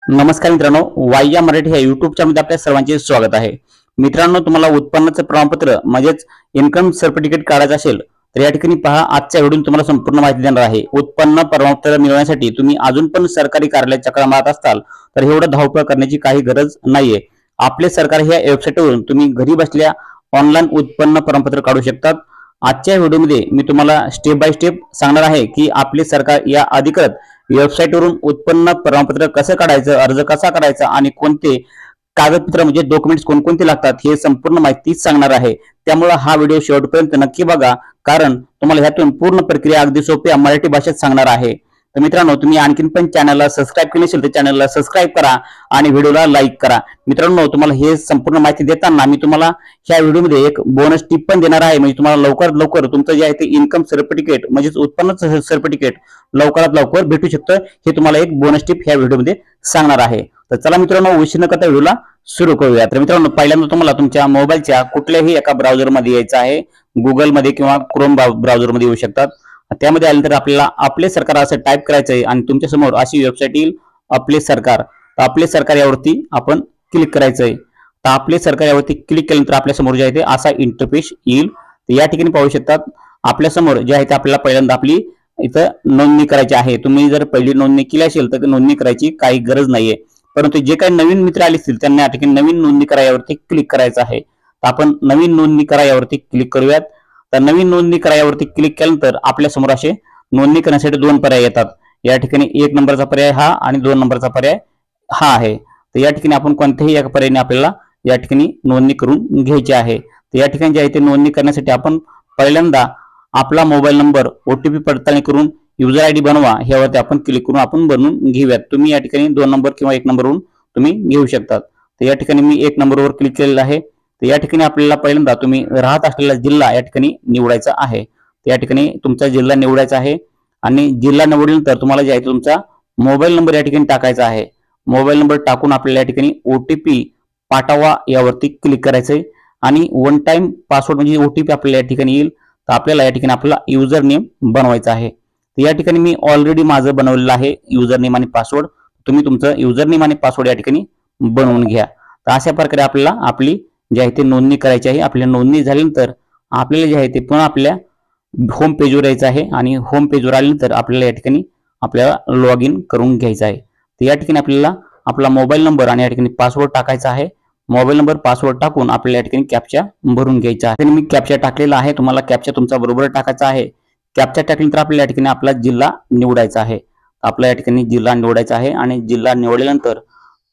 नमस्कार मित्रांनो, वाई या मराठी या युट्यूब चॅनलमध्ये आपल्या सर्वांचे स्वागत आहे. मित्रांनो, तुम्हाला उत्पन्नाचं प्रमाणपत्र म्हणजेच इन्कम सर्टिफिकेट काढायचं असेल तर या ठिकाणी पहा. आजच्या व्हिडिओत तुम्हाला संपूर्ण माहिती देणार आहे. उत्पन्न प्रमाणपत्र मिळवण्यासाठी तुम्ही अजून पण सरकारी कार्यालयात चक्रा मारत असाल तर एवढं धावपळ करण्याची काही गरज नाहीये. आपले सरकार ह्या वेबसाईटवरून तुम्ही घरी बसल्या ऑनलाईन उत्पन्न प्रमाणपत्र काढू शकतात. आजच्या व्हिडिओमध्ये मी तुम्हाला स्टेप बाय स्टेप सांगणार आहे की आपले सरकार या अधिकृत वेबसाईटवरून उत्पन्न प्रमाणपत्र कसं काढायचं, अर्ज कसा करायचा आणि कोणते कागदपत्र म्हणजे डॉक्युमेंट्स कोणकोणते लागतात हे संपूर्ण माहिती सांगणार आहे. त्यामुळे हा व्हिडिओ शेवटपर्यंत नक्की बघा, कारण तुम्हाला ह्यातून पूर्ण प्रक्रिया अगदी सोप्या मराठी भाषेत सांगणार आहे. तर मित्रांनो, तुम्ही आणखीन पण चॅनलला सबस्क्राईब केले नसेल तर चॅनलला सबस्क्राईब करा आणि व्हिडिओला लाईक करा. मित्रांनो, तुम्हाला हे संपूर्ण माहिती देताना मी तुम्हाला ह्या व्हिडिओमध्ये एक बोनस टिप पण देणार आहे. म्हणजे तुम्हाला लवकरात लवकर तुमचं जे आहे ते इन्कम सर्टिफिकेट म्हणजेच उत्पन्न सर्टिफिकेट लवकरात लवकर भेटू शकतं. हे तुम्हाला एक बोनस टिप ह्या व्हिडिओमध्ये सांगणार आहे. तर चला मित्रांनो, उशीर न करता व्हिडिओला सुरू करूया. तर मित्रांनो, पहिल्यांदा तुम्हाला तुमच्या मोबाईलच्या कुठल्याही एका ब्राउझरमध्ये यायचं आहे. गुगलमध्ये किंवा क्रोम ब्राउझरमध्ये येऊ शकतात. त्यामध्ये आल्यानंतर आपल्याला आपले सरकार असं टाईप करायचं आहे आणि तुमच्या समोर अशी वेबसाईट येईल, आपले सरकार. तर आपले सरकार यावरती आपण क्लिक करायचं आहे. तर आपले सरकार यावरती क्लिक केल्यानंतर आपल्या समोर जे आहे ते असा इंटरफेस येईल. तर या ठिकाणी पाहू शकतात आपल्या समोर जे आहे ते आपल्याला पहिल्यांदा आपली इथं नोंदणी करायची आहे. तुम्ही जर पहिली नोंदणी केली असेल तर नोंदणी करायची काही गरज नाहीये. परंतु जे काही नवीन मित्र आले असतील त्यांना या ठिकाणी नवीन नोंदणी करा यावरती क्लिक करायचं आहे. तर आपण नवीन नोंदणी करा यावरती क्लिक करूयात. तर नवीन नोंदणी करा यावरती क्लिक केल्यानंतर आपल्या समोर असे नोंदणी करण्यासाठी दोन पर्याय येतात. या ठिकाणी 1 नंबरचा पर्याय हा आणि 2 नंबरचा पर्याय हा आहे. तर या ठिकाणी आपण कोणत्याही एका पर्यायाने आपल्याला या ठिकाणी नोंदणी करून घ्यायची आहे. तर या ठिकाणी जे आहे ते नोंदणी करण्यासाठी आपण पहिल्यांदा आपला मोबाईल नंबर ओटीपी पडताळणी करून युजर आयडी बनवा ह्यावरती आपण क्लिक करून आपण बनवून घेऊयात. तुम्ही या ठिकाणी 2 नंबर किंवा 1 नंबरवरून तुम्ही घेऊ शकतात. तर या ठिकाणी मी 1 नंबरवर क्लिक केलेलं आहे. तर या ठिकाणी आपल्याला पहिल्यांदा तुम्ही राहत असलेला जिल्हा या ठिकाणी निवडायचा आहे. तर या ठिकाणी तुमचा जिल्हा निवडायचा आहे आणि जिल्हा निवडल्यानंतर तुम्हाला जे आहे तुमचा मोबाईल नंबर या ठिकाणी टाकायचा आहे. मोबाईल नंबर टाकून आपल्याला या ठिकाणी ओटीपी पाठवा यावरती क्लिक करायचंय आणि वन टाइम पासवर्ड म्हणजे ओटीपी आपल्याला या ठिकाणी येईल. तर आपल्याला या ठिकाणी आपला युजर नेम बनवायचा आहे. तर या ठिकाणी मी ऑलरेडी माझं बनवलेलं आहे युजर नेम आणि पासवर्ड. तुम्ही तुमचं युजर नेम आणि पासवर्ड या ठिकाणी बनवून घ्या. तर अशा प्रकारे आपल्याला आपली जे आहे ते नोंदणी करायची आहे. आपली नोंदणी झाल्यानंतर आपल्याला जे आहे ते पुन्हा आपल्या होम पेजवर यायचं आहे आणि होम पेजवर आल्यानंतर आपल्याला या ठिकाणी आपल्याला लॉग इन करून घ्यायचं आहे. तर या ठिकाणी आपल्याला आपला मोबाईल नंबर आणि या ठिकाणी पासवर्ड टाकायचा आहे. मोबाईल नंबर पासवर्ड टाकून आपल्याला या ठिकाणी कॅप्चा भरून घ्यायचा आहे. मी कॅप्चा टाकलेला आहे. तुम्हाला कॅप्चा तुमचा बरोबर टाकायचा आहे. कॅप्चा टाकल्यानंतर आपल्याला या ठिकाणी आपला जिल्हा निवडायचा आहे. आपला या ठिकाणी जिल्हा निवडायचा आहे आणि जिल्हा निवडल्यानंतर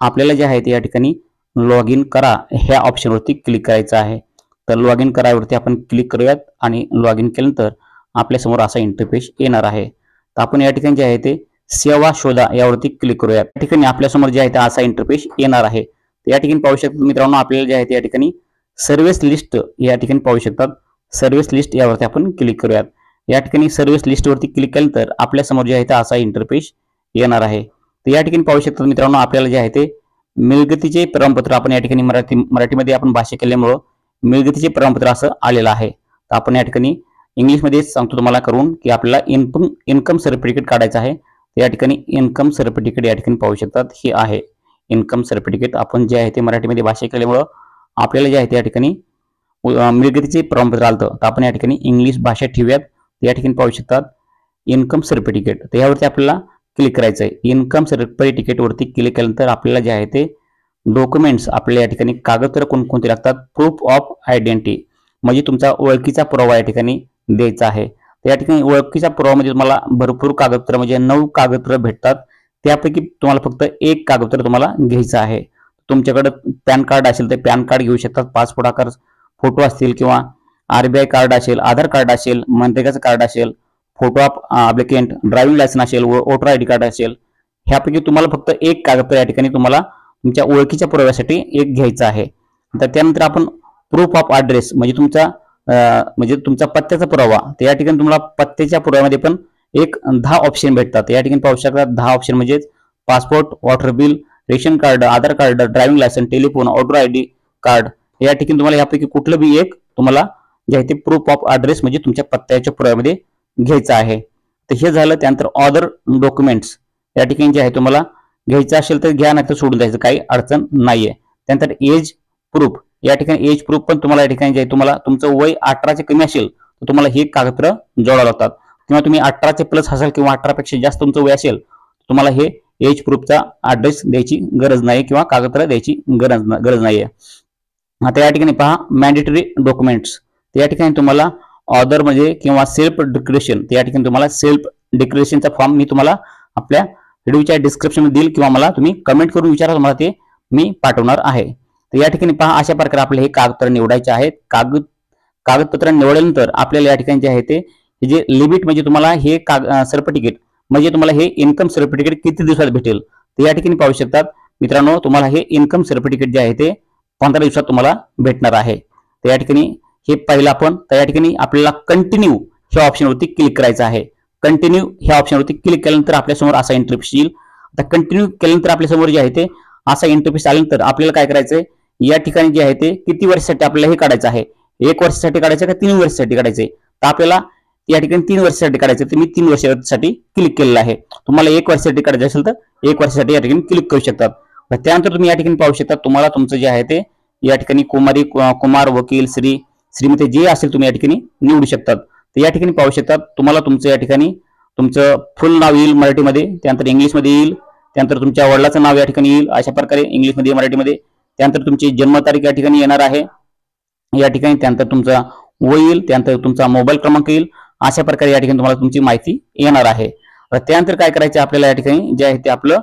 आपल्याला जे आहे ते या ठिकाणी लॉग इन करा ह्या ऑप्शनवरती क्लिक करायचं आहे. तर लॉग इन करावरती आपण क्लिक करूयात आणि लॉग इन केल्यानंतर आपल्या समोर असा इंटरफेस येणार आहे. तर आपण या ठिकाणी जे आहे ते सेवा शोधा यावरती क्लिक करूयात. या ठिकाणी आपल्या समोर जे आहे ते असा इंटरफेस येणार आहे. या ठिकाणी पाहू शकता मित्रांनो, आपल्याला जे आहे ते या ठिकाणी सर्व्हिस लिस्ट या ठिकाणी पाहू शकतात. सर्व्हिस लिस्ट यावरती आपण क्लिक करूयात. या ठिकाणी सर्व्हिस लिस्ट वरती क्लिक केल्यानंतर आपल्या समोर जे आहे ते असा इंटरफेस येणार आहे. तर या ठिकाणी पाहू शकतात मित्रांनो, आपल्याला जे आहे ते मिळकतीचे प्रमाणपत्र आपण या ठिकाणी मराठीमध्ये आपण भाषा केल्यामुळं मिळकतीचे प्रमाणपत्र असं आलेलं आहे. तर आपण या ठिकाणी इंग्लिशमध्ये सांगतो तुम्हाला करून की आपल्याला इन्कम सर्टिफिकेट काढायचं आहे. या ठिकाणी इन्कम सर्टिफिकेट या ठिकाणी पाहू शकतात हे आहे इन्कम सर्टिफिकेट. आपण जे आहे ते मराठीमध्ये भाषा केल्यामुळं आपल्याला जे आहे ते या ठिकाणी मिळकतीचे प्रमाणपत्र आलं. तर आपण या ठिकाणी इंग्लिश भाषा ठेवूयात. या ठिकाणी पाहू शकतात इन्कम सर्टिफिकेट. तर यावरती आपल्याला क्लिक करायचं आहे. इन्कम सर्टिफिकेट वरती क्लिक केल्यानंतर आपल्याला जे आहे ते डॉक्युमेंट्स आपल्याला या ठिकाणी कागदपत्र कोणकोणते लागतात, प्रूफ ऑफ आयडेंटिटी म्हणजे तुमचा ओळखीचा पुरावा या ठिकाणी द्यायचा आहे. तर या ठिकाणी ओळखीचा पुरावा म्हणजे तुम्हाला भरपूर कागदपत्र म्हणजे 9 कागदपत्र भेटतात. त्यापैकी तुम्हाला फक्त 1 कागदपत्र तुम्हाला घ्यायचं आहे. तुमच्याकडे पॅन कार्ड असेल तर पॅन कार्ड घेऊ शकतात. पासपोर्ट आकार फोटो असतील किंवा आरबीआय कार्ड असेल, आधार कार्ड असेल, मनरेगाचं कार्ड असेल, photo of applicant, driving licence असेल, वोटर आयडी कार्ड असेल, ह्यापैकी तुम्हाला फक्त 1 कागदपत्र या ठिकाणी तुम्हाला तुमच्या ओळखीच्या पुराव्यासाठी 1 घ्यायचं आहे. तर त्यानंतर आपण प्रूफ ऑफ ॲड्रेस म्हणजे तुमचा पत्त्याचा पुरावा. तर या ठिकाणी तुम्हाला पत्त्याच्या पुराव्यामध्ये पण 10 ऑप्शन भेटतात. या ठिकाणी पाहू शकता 10 ऑप्शन म्हणजे passport, water bill, ration card, Aadhaar card, driving licence, telephone, voter ID card. या ठिकाणी तुम्हाला यापैकी कुठलं बी एक तुम्हाला जे आहे ते प्रूफ ऑफ ॲड्रेस म्हणजे तुमच्या पत्त्याच्या पुराव्यामध्ये घ्यायचं आहे. तर हे झालं. त्यानंतर अदर डॉक्युमेंट्स या ठिकाणी जे आहे तुम्हाला घ्यायचं असेल तर घ्या, नाही तर सोडून द्यायचं, काही अडचण नाहीये. त्यानंतर एज प्रूफ, या ठिकाणी एज प्रूफ पण तुम्हाला या ठिकाणी जे तुम्हाला तुमचं वय 18चे कमी असेल तर तुम्हाला हे कागदपत्र जोडावं लागतात, किंवा तुम्ही 18चे प्लस असाल किंवा 18पेक्षा जास्त तुमचं वय असेल तुम्हाला हे एज प्रूफचा ऍड्रेस द्यायची गरज नाही किंवा कागदपत्र द्यायची गरज नाहीये. आता या ठिकाणी पहा मॅन्डेटरी डॉक्युमेंट्स, या ठिकाणी तुम्हाला ऑदर म्हणजे किंवा सेल्फ डिक्लेरेशन, या ठिकाणी तुम्हाला सेल्फ डिक्लेरेशनचा फॉर्म मी तुम्हाला आपल्या व्हिडिओच्या डिस्क्रिप्शन मध्ये देईल, किंवा मला तुम्ही कमेंट करून विचारा, तुम्हाला ते मी पाठवणार आहे. तर या ठिकाणी पहा अशा प्रकारे आपले हे कागदपत्र निवडायचे आहेत. कागदपत्र निवडल्यानंतर आपल्याला या ठिकाणी जे आहे ते जे लिमिट म्हणजे तुम्हाला हे सर्टिफिकेट म्हणजे तुम्हाला हे इन्कम सर्टिफिकेट किती दिवसात भेटेल ते या ठिकाणी पाहू शकतात मित्रांनो. तुम्हाला हे इन्कम सर्टिफिकेट जे आहे ते 15 दिवसात तुम्हाला भेटणार आहे. तर या ठिकाणी हे पहिलं आपण, तर या ठिकाणी आपल्याला कंटिन्यू ह्या ऑप्शनवरती क्लिक करायचं आहे. कंटिन्यू ह्या ऑप्शनवरती क्लिक केल्यानंतर आपल्यासमोर असा इंटरफेस येईल. आता कंटिन्यू केल्यानंतर आपल्यासमोर जे आहे ते असा इंटरफेस आल्यानंतर आपल्याला काय करायचंय, या ठिकाणी जे आहे ते किती वर्षासाठी आपल्याला हे काढायचं आहे, 1 वर्षासाठी काढायचं का 3 वर्षासाठी काढायचंय, तर आपल्याला या ठिकाणी 3 वर्षासाठी काढायचं, तर मी 3 वर्षासाठी क्लिक केलेलं आहे. तुम्हाला 1 वर्षासाठी काढायचं असेल तर 1 वर्षासाठी या ठिकाणी क्लिक करू शकतात. त्यानंतर तुम्ही या ठिकाणी पाहू शकता तुम्हाला तुमचं जे आहे ते या ठिकाणी कुमार, वकील, श्रीमती जे असेल तुम्ही या ठिकाणी निवडू शकतात. तर या ठिकाणी पाहू शकतात तुम्हाला तुमचं या ठिकाणी तुमचं फुल नाव येईल मराठीमध्ये, त्यानंतर इंग्लिशमध्ये येईल, त्यानंतर तुमच्या वडिलाचं नाव या ठिकाणी येईल अशा प्रकारे इंग्लिशमध्ये मराठीमध्ये, त्यानंतर तुमची जन्मतारीख या ठिकाणी येणार आहे या ठिकाणी, त्यानंतर तुमचा वय येईल, त्यानंतर तुमचा मोबाईल क्रमांक येईल, अशा प्रकारे या ठिकाणी तुम्हाला तुमची माहिती येणार आहे. त्यानंतर काय करायचं आपल्याला या ठिकाणी जे आहे ते आपलं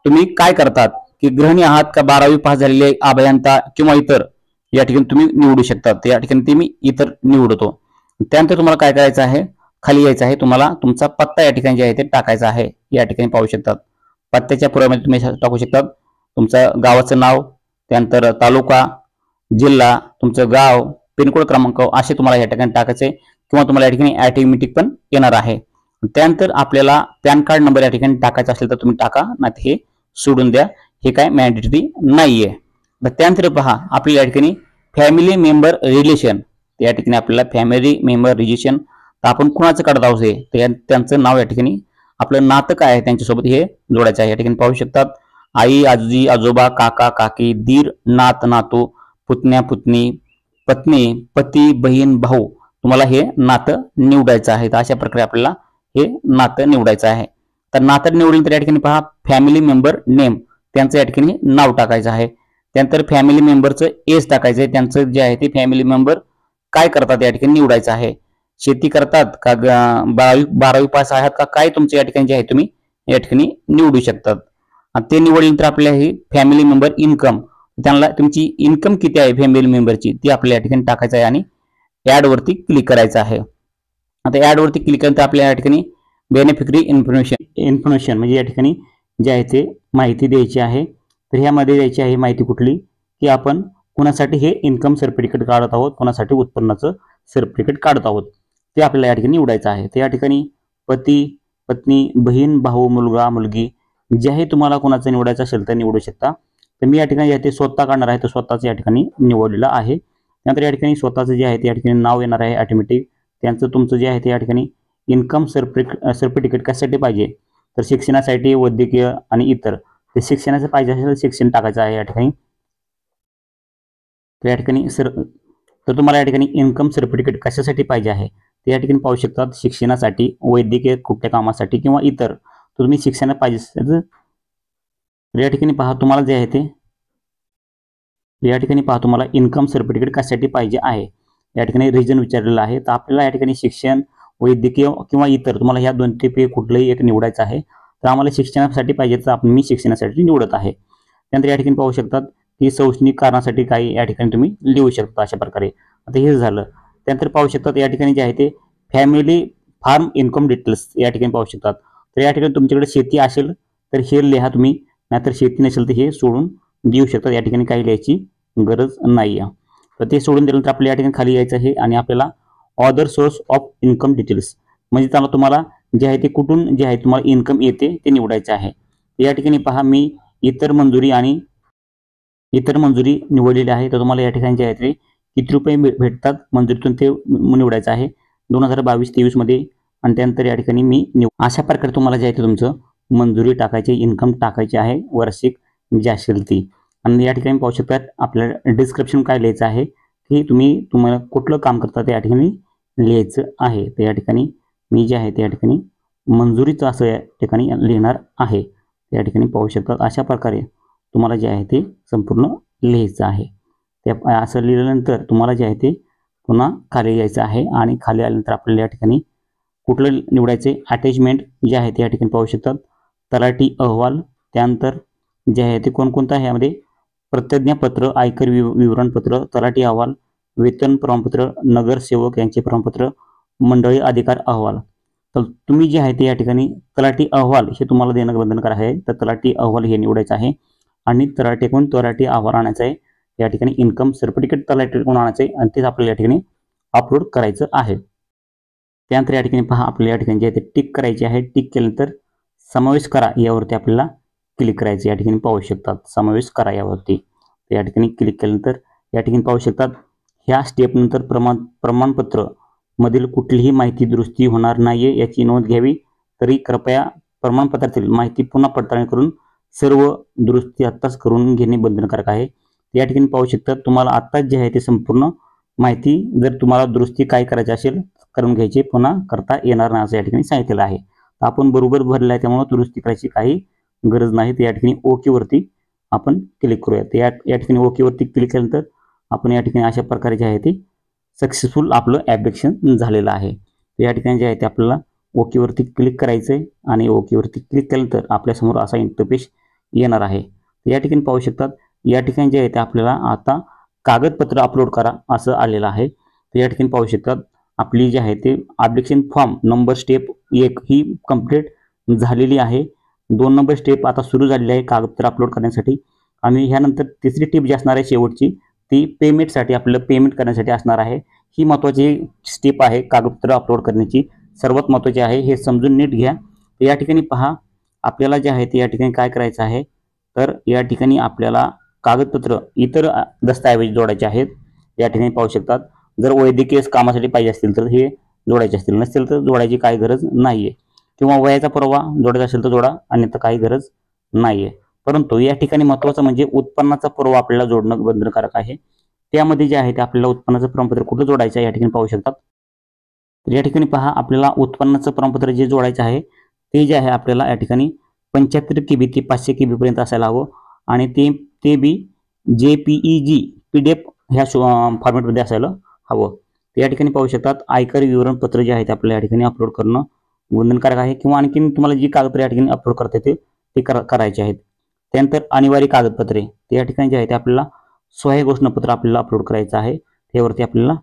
तुम्ही काय करतात की गृहिणी आहात का 12वी पास झालेले अभियंता किंवा इतर या ठिकाणी तुम्ही निवडू शकता. तर या ठिकाणी ते मी इतर निवडतो. त्यानंतर तुम्हाला काय करायचं आहे, खाली यायचं आहे, तुम्हाला तुमचा पत्ता या ठिकाणी जे आहे ते टाकायचा आहे. या ठिकाणी पाहू शकतात पत्त्याच्या पुराव्यामध्ये तुम्ही टाकू शकतात तुमचं गावाचं नाव, त्यानंतर तालुका, जिल्हा, तुमचं गाव, पिनकोड क्रमांक असे तुम्हाला या ठिकाणी टाकायचे, किंवा तुम्हाला या ठिकाणी ऑटोमॅटिक पण येणार आहे. त्यानंतर आपल्याला पॅन कार्ड नंबर या ठिकाणी टाकायचा असेल तर तुम्ही टाका, नाही हे सोडून द्या, हे काय मॅन्डेटरी नाहीये. त्यानंतर पहा आपल्याला या ठिकाणी फॅमिली मेंबर रिलेशन, या ठिकाणी आपल्याला फॅमिली मेंबर रिलेशन तर आपण कुणाचं काढत आहोत हे त्यांचं नाव या ठिकाणी आपलं नातं काय आहे त्यांच्यासोबत हे जोडायचं आहे. या ठिकाणी पाहू शकतात आई, आजी, आजोबा, काका, काकी, दीर, नात, नातू, पुतण्या, पुतणी, पत्नी, पती, बहीण, भाऊ, तुम्हाला हे नातं निवडायचं आहे. तर अशा प्रकारे आपल्याला हे नातं निवडायचं आहे. तर नातं निवडलं तर या ठिकाणी पहा फॅमिली मेंबर नेम, त्यांचं या ठिकाणी नाव टाकायचं आहे. त्यानंतर फॅमिली मेंबरचं एज टाकायचं आहे, त्यांचं जे आहे ते फॅमिली मेंबर काय करतात या ठिकाणी निवडायचं आहे. शेती करतात का, 12वी पास आहात का, काय तुमचं या ठिकाणी जे आहे तुम्ही या ठिकाणी निवडू शकतात. ते निवडल्यानंतर आपल्याला हे फॅमिली मेंबर इन्कम, त्यांना तुमची इन्कम किती आहे फॅमिली मेंबरची ती आपल्या या ठिकाणी टाकायचं आहे आणि ऍड वरती क्लिक करायचं आहे. आता ऍड वरती क्लिक केल्यानंतर आपल्या या ठिकाणी बेनिफिशरी इन्फॉर्मेशन म्हणजे या ठिकाणी जे आहे ते माहिती द्यायची आहे. तर ह्यामध्ये द्यायची आहे माहिती कुठली की आपण कोणासाठी हे इन्कम सर्टिफिकेट काढत आहोत, कोणासाठी उत्पन्नाचं सर्टिफिकेट काढत आहोत, ते आपल्याला या ठिकाणी निवडायचं आहे. तर या ठिकाणी पती, पत्नी, बहीण, भाऊ, मुलगा, मुलगी जे तुम्हाला कोणाचं निवडायचं असेल तर निवडू शकता. तर मी या ठिकाणी ते स्वतः काढणार आहे, तर स्वतःच या ठिकाणी निवडलेलं आहे. त्यानंतर या ठिकाणी स्वतःचं जे आहे ते या ठिकाणी नाव येणार आहे ऑटोमॅटिक. त्यांचं तुमचं जे आहे ते या ठिकाणी इन्कम सर्टिफिकेट कशासाठी पाहिजे तर शिक्षणासाठी, वैद्यकीय आणि इतर. तर शिक्षणाचं पाहिजे असेल तर शिक्षण टाकायचं आहे या ठिकाणी. तर या ठिकाणी तर तुम्हाला या ठिकाणी इन्कम सर्टिफिकेट कशासाठी पाहिजे आहे ते या ठिकाणी पाहू शकतात. शिक्षणासाठी, वैद्यकीय कुठल्या कामासाठी किंवा इतर. तर तुम्ही शिक्षण पाहिजे असेल तर या ठिकाणी पहा तुम्हाला जे आहे ते या ठिकाणी पहा तुम्हाला इन्कम सर्टिफिकेट कशासाठी पाहिजे आहे. या ठिकाणी रिजन विचारलेलं आहे. तर आपल्याला या ठिकाणी शिक्षण, वैद्यकीय किंवा इतर तुम्हाला ह्या दोनपैकी कुठलंही एक निवडायचं आहे. तर आम्हाला शिक्षणासाठी पाहिजे तर मी शिक्षणासाठी निवडत आहे. त्यानंतर या ठिकाणी पाहू शकतात की शैक्षणिक कारणासाठी काही या ठिकाणी तुम्ही लिहू शकता अशा प्रकारे. आता हे झालं. त्यानंतर पाहू शकतात या ठिकाणी जे आहे ते फॅमिली फार्म इन्कम डिटेल्स या ठिकाणी पाहू शकतात. तर या ठिकाणी तुमच्याकडे शेती असेल तर हे लिहा तुम्ही, नाहीतर शेती नसेल तर हे सोडून देऊ शकतात. या ठिकाणी काही लिहायची गरज नाही आहे. तर ते सोडून दिल्यानंतर आपल्या या ठिकाणी खाली यायचं आहे आणि आपल्याला other source of income details म्हणजे त्याला तुम्हाला जे आहे ते कुठून जे आहे तुम्हाला इन्कम येते ते निवडायचं आहे. या ठिकाणी पहा मी इतर मंजुरी आणि इतर मंजुरी निवडलेली आहे. तर तुम्हाला या ठिकाणी जे आहे ते किती रुपये भेटतात मंजुरीतून ते निवडायचं आहे 2022-23 मध्ये. आणि त्यानंतर या ठिकाणी मी अशा प्रकारे तुम्हाला जे आहे ते तुमचं मंजुरी टाकायची, इन्कम टाकायची आहे, वार्षिक जी असेल ती. आणि या ठिकाणी पाहू शकतात आपल्याला डिस्क्रिप्शन काय लिहायचं आहे की तुम्हाला कुठलं काम करता ते या ठिकाणी लिहायचं आहे. तर या ठिकाणी मी जे आहे त्या ठिकाणी मंजुरीचं असं या ठिकाणी लिहिणार आहे. या ठिकाणी पाहू शकतात अशा प्रकारे तुम्हाला जे आहे ते संपूर्ण लिहायचं आहे. त्या असं लिहिल्यानंतर तुम्हाला जे आहे ते पुन्हा खाली यायचं आहे आणि खाली आल्यानंतर आपल्याला या ठिकाणी कुठलं निवडायचे अटॅचमेंट जे आहे ते या ठिकाणी पाहू शकतात. तलाठी अहवाल, त्यानंतर जे आहे ते कोणकोणतं आहे यामध्ये प्रतिज्ञापत्र, आयकर विवरणपत्र, तलाठी अहवाल, वेतन प्रमाणपत्र, नगरसेवक यांचे प्रमाणपत्र, मंडळी अधिकार अहवाल. तर तुम्ही जे आहे ते या ठिकाणी तलाठी अहवाल हे तुम्हाला देणं बंधनकारक आहे. तर तलाठी अहवाल हे निवडायचं आहे आणि तलाठी अहवाल आणायचं आहे. या ठिकाणी इन्कम सर्टिफिकेट तलाठीकडून आणायचं आहे आणि तेच आपल्याला या ठिकाणी अपलोड करायचं आहे. त्यानंतर या ठिकाणी पहा आपल्याला या ठिकाणी जे आहे ते टिक करायचे आहे. टिक केल्यानंतर समावेश करा यावरती आपल्याला क्लिक करायचे. या ठिकाणी पाहू शकतात समावेश करा यावरती. या ठिकाणी क्लिक केल्यानंतर या ठिकाणी पाहू शकतात ह्या स्टेप नंतर प्रमाणपत्र मधील कुठलीही माहिती दुरुस्ती होणार नाहीये याची नोंद घ्यावी. तरी कृपया प्रमाणपत्रातील माहिती पुन्हा पडताळणी करून सर्व दुरुस्ती आत्ताच करून घेणे बंधनकारक आहे. या ठिकाणी पाहू शकतात तुम्हाला आत्ताच जे आहे ते संपूर्ण माहिती जर तुम्हाला दुरुस्ती काय करायची असेल करून घ्यायची, पुन्हा करता येणार नाही असं या ठिकाणी सांगितलेलं आहे. तर आपण बरोबर भरलं आहे त्यामुळे दुरुस्ती करायची काही गरज नाही. तर या ठिकाणी ओके वरती आपण क्लिक करूयात. या ठिकाणी ओके वरती क्लिक केल्यानंतर आपण या ठिकाणी अशा प्रकारे जे आहे ते सक्सेसफुल आपलं ॲप्लिकेशन झालेलं आहे. या ठिकाणी जे आहे ते आपल्याला ओके वरती क्लिक करायचं आहे आणि ओके वरती क्लिक केल्यानंतर आपल्यासमोर असा इंटरफेस येणार आहे. या ठिकाणी पाहू शकतात या ठिकाणी जे आहे ते आपल्याला आता कागदपत्र अपलोड करा असं आलेलं आहे. तर या ठिकाणी पाहू शकतात आपली जे आहे ते ॲप्लिकेशन फॉर्म नंबर स्टेप 1 ही कंप्लीट झालेली आहे. 2 नंबर स्टेप आता सुरू झालेली आहे कागदपत्र अपलोड करण्यासाठी. आणि ह्यानंतर तिसरी टिप जी असणार आहे शेवटची ती पेमेंटसाठी आपल्याला पेमेंट करण्यासाठी असणार आहे. ही महत्त्वाची स्टेप आहे कागदपत्र अपलोड करण्याची, सर्वात महत्त्वाची आहे, हे समजून नीट घ्या. या ठिकाणी पहा आपल्याला जे आहे ते या ठिकाणी काय करायचं आहे तर या ठिकाणी आपल्याला कागदपत्र इतर दस्तऐवज जोडायचे आहेत. या ठिकाणी पाहू शकतात जर वैद्यकीय कामासाठी पाहिजे असतील तर हे जोडायचे असतील, नसेल तर जोडायची काही गरज नाहीये. किंवा वयाचा पुरावा जोडायचा असेल तर जोडा, अन्यथा काही गरज नाहीये. परंतु या ठिकाणी महत्त्वाचं म्हणजे उत्पन्नाचा पुरावा आपल्याला जोडणं बंधनकारक आहे. त्यामध्ये जे आहे ते आपल्याला उत्पन्नाचं प्रमाणपत्र कुठं जोडायचं आहे या ठिकाणी पाहू शकतात. तर या ठिकाणी पहा आपल्याला उत्पन्नाचं प्रमाणपत्र जे जोडायचं आहे ते जे आहे आपल्याला या ठिकाणी 75 KB ते 500 KB पर्यंत असायला हवं आणि ते बी JPEG PDF ह्या फॉर्मॅटमध्ये असायला हवं. या ठिकाणी पाहू शकतात आयकर विवरणपत्र जे आहे ते आपल्याला या ठिकाणी अपलोड करणं बंधनकारक आहे. किंवा आणखीन तुम्हाला जी कागदपत्रे या ठिकाणी अपलोड करता येते ते करायचे आहेत. त्यानंतर अनिवार्य कागदपत्रे ते या ठिकाणी जे आहे ते आपल्याला सहाय्य घोषणापत्र आपल्याला अपलोड करायचं आहे. त्यावरती आपल्याला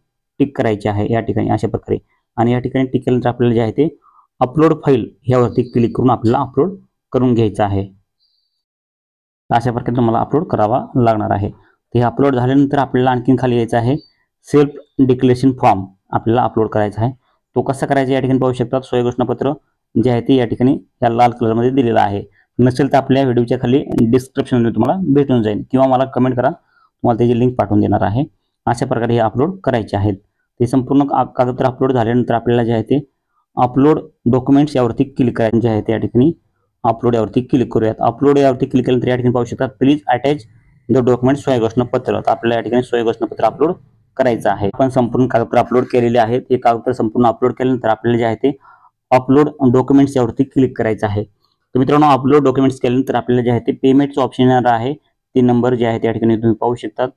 टिक करायचे आहे या ठिकाणी अशा प्रकारे. आणि या ठिकाणी टिक केल्यानंतर आपल्याला जे आहे ते अपलोड फाईल ह्यावरती क्लिक करून आपल्याला अपलोड करून घ्यायचं आहे. अशा प्रकारे तुम्हाला अपलोड करावा लागणार आहे. ते अपलोड झाल्यानंतर आपल्याला आणखीन खाली यायचं आहे सेल्फ डिक्लेरेशन फॉर्म आपल्याला अपलोड करायचा आहे. तो कसा करायचा या ठिकाणी पाहू शकतात. सहाय्य घोषणापत्र जे आहे ते या ठिकाणी या लाल कलरमध्ये दिलेलं आहे. नसेल तर आपल्या व्हिडिओच्या खाली डिस्क्रिप्शनमध्ये तुम्हाला भेटून जाईल किंवा मला कमेंट करा, तुम्हाला त्याची लिंक पाठवून देणार आहे. अशा प्रकारे हे अपलोड करायचे आहेत. ते संपूर्ण कागदपत्र अपलोड झाल्यानंतर आपल्याला जे आहे ते अपलोड डॉक्युमेंट्स यावरती क्लिक करायचे जे आहे ते या ठिकाणी अपलोड यावरती क्लिक करूयात. अपलोड यावरती क्लिक केल्यानंतर या ठिकाणी पाहू शकतात प्लीज अटॅच द डॉक्युमेंट सहाय्य घोषणापत्र. तर आपल्याला या ठिकाणी सहाय्य घोषणापत्र अपलोड करायचं आहे. आपण संपूर्ण कागदपत्र अपलोड केलेले आहेत. हे कागदपत्र संपूर्ण अपलोड केल्यानंतर आपल्याला जे आहे ते अपलोड डॉक्युमेंट्स यावरती क्लिक करायचं आहे. तर मित्रांनो अपलोड डॉक्युमेंट्स केल्यानंतर आपल्याला जे आहे ते पेमेंटचं ऑप्शन येणार आहे. 3 नंबर जे आहे त्या ठिकाणी तुम्ही पाहू शकतात.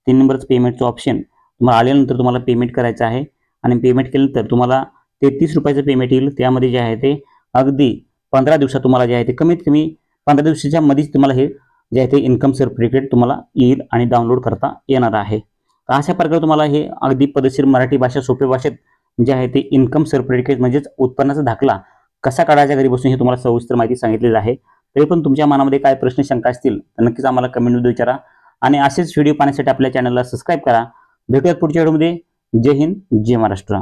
3 नंबरचं पेमेंटचं ऑप्शन तुम्हाला आल्यानंतर तुम्हाला पेमेंट करायचं आहे आणि पेमेंट केल्यानंतर तुम्हाला ₹33 पेमेंट येईल. त्यामध्ये जे आहे ते अगदी 15 दिवसात तुम्हाला जे आहे ते कमीत कमी 15 दिवसाच्या मध्येच तुम्हाला हे जे आहे ते इन्कम सर्टिफिकेट तुम्हाला येईल आणि डाउनलोड करता येणार आहे. तर अशा प्रकारे तुम्हाला हे अगदी पद्धतशीर मराठी भाषा सोप्या भाषेत जे आहे ते इन्कम सर्टिफिकेट म्हणजेच उत्पन्नाचा दाखला कसा काढायचा घरी बसून हे तुम्हाला सविस्तर माहिती सांगितलेली आहे. तरी पण तुमच्या मनामध्ये काय प्रश्न शंका असतील तर नक्कीच आम्हाला कमेंटमध्ये विचारा आणि असेच व्हिडिओ पाहण्यासाठी आपल्या चॅनलला सबस्क्राईब करा. भेटूयात पुढच्या व्हिडिओमध्ये. जय हिंद, जय महाराष्ट्र.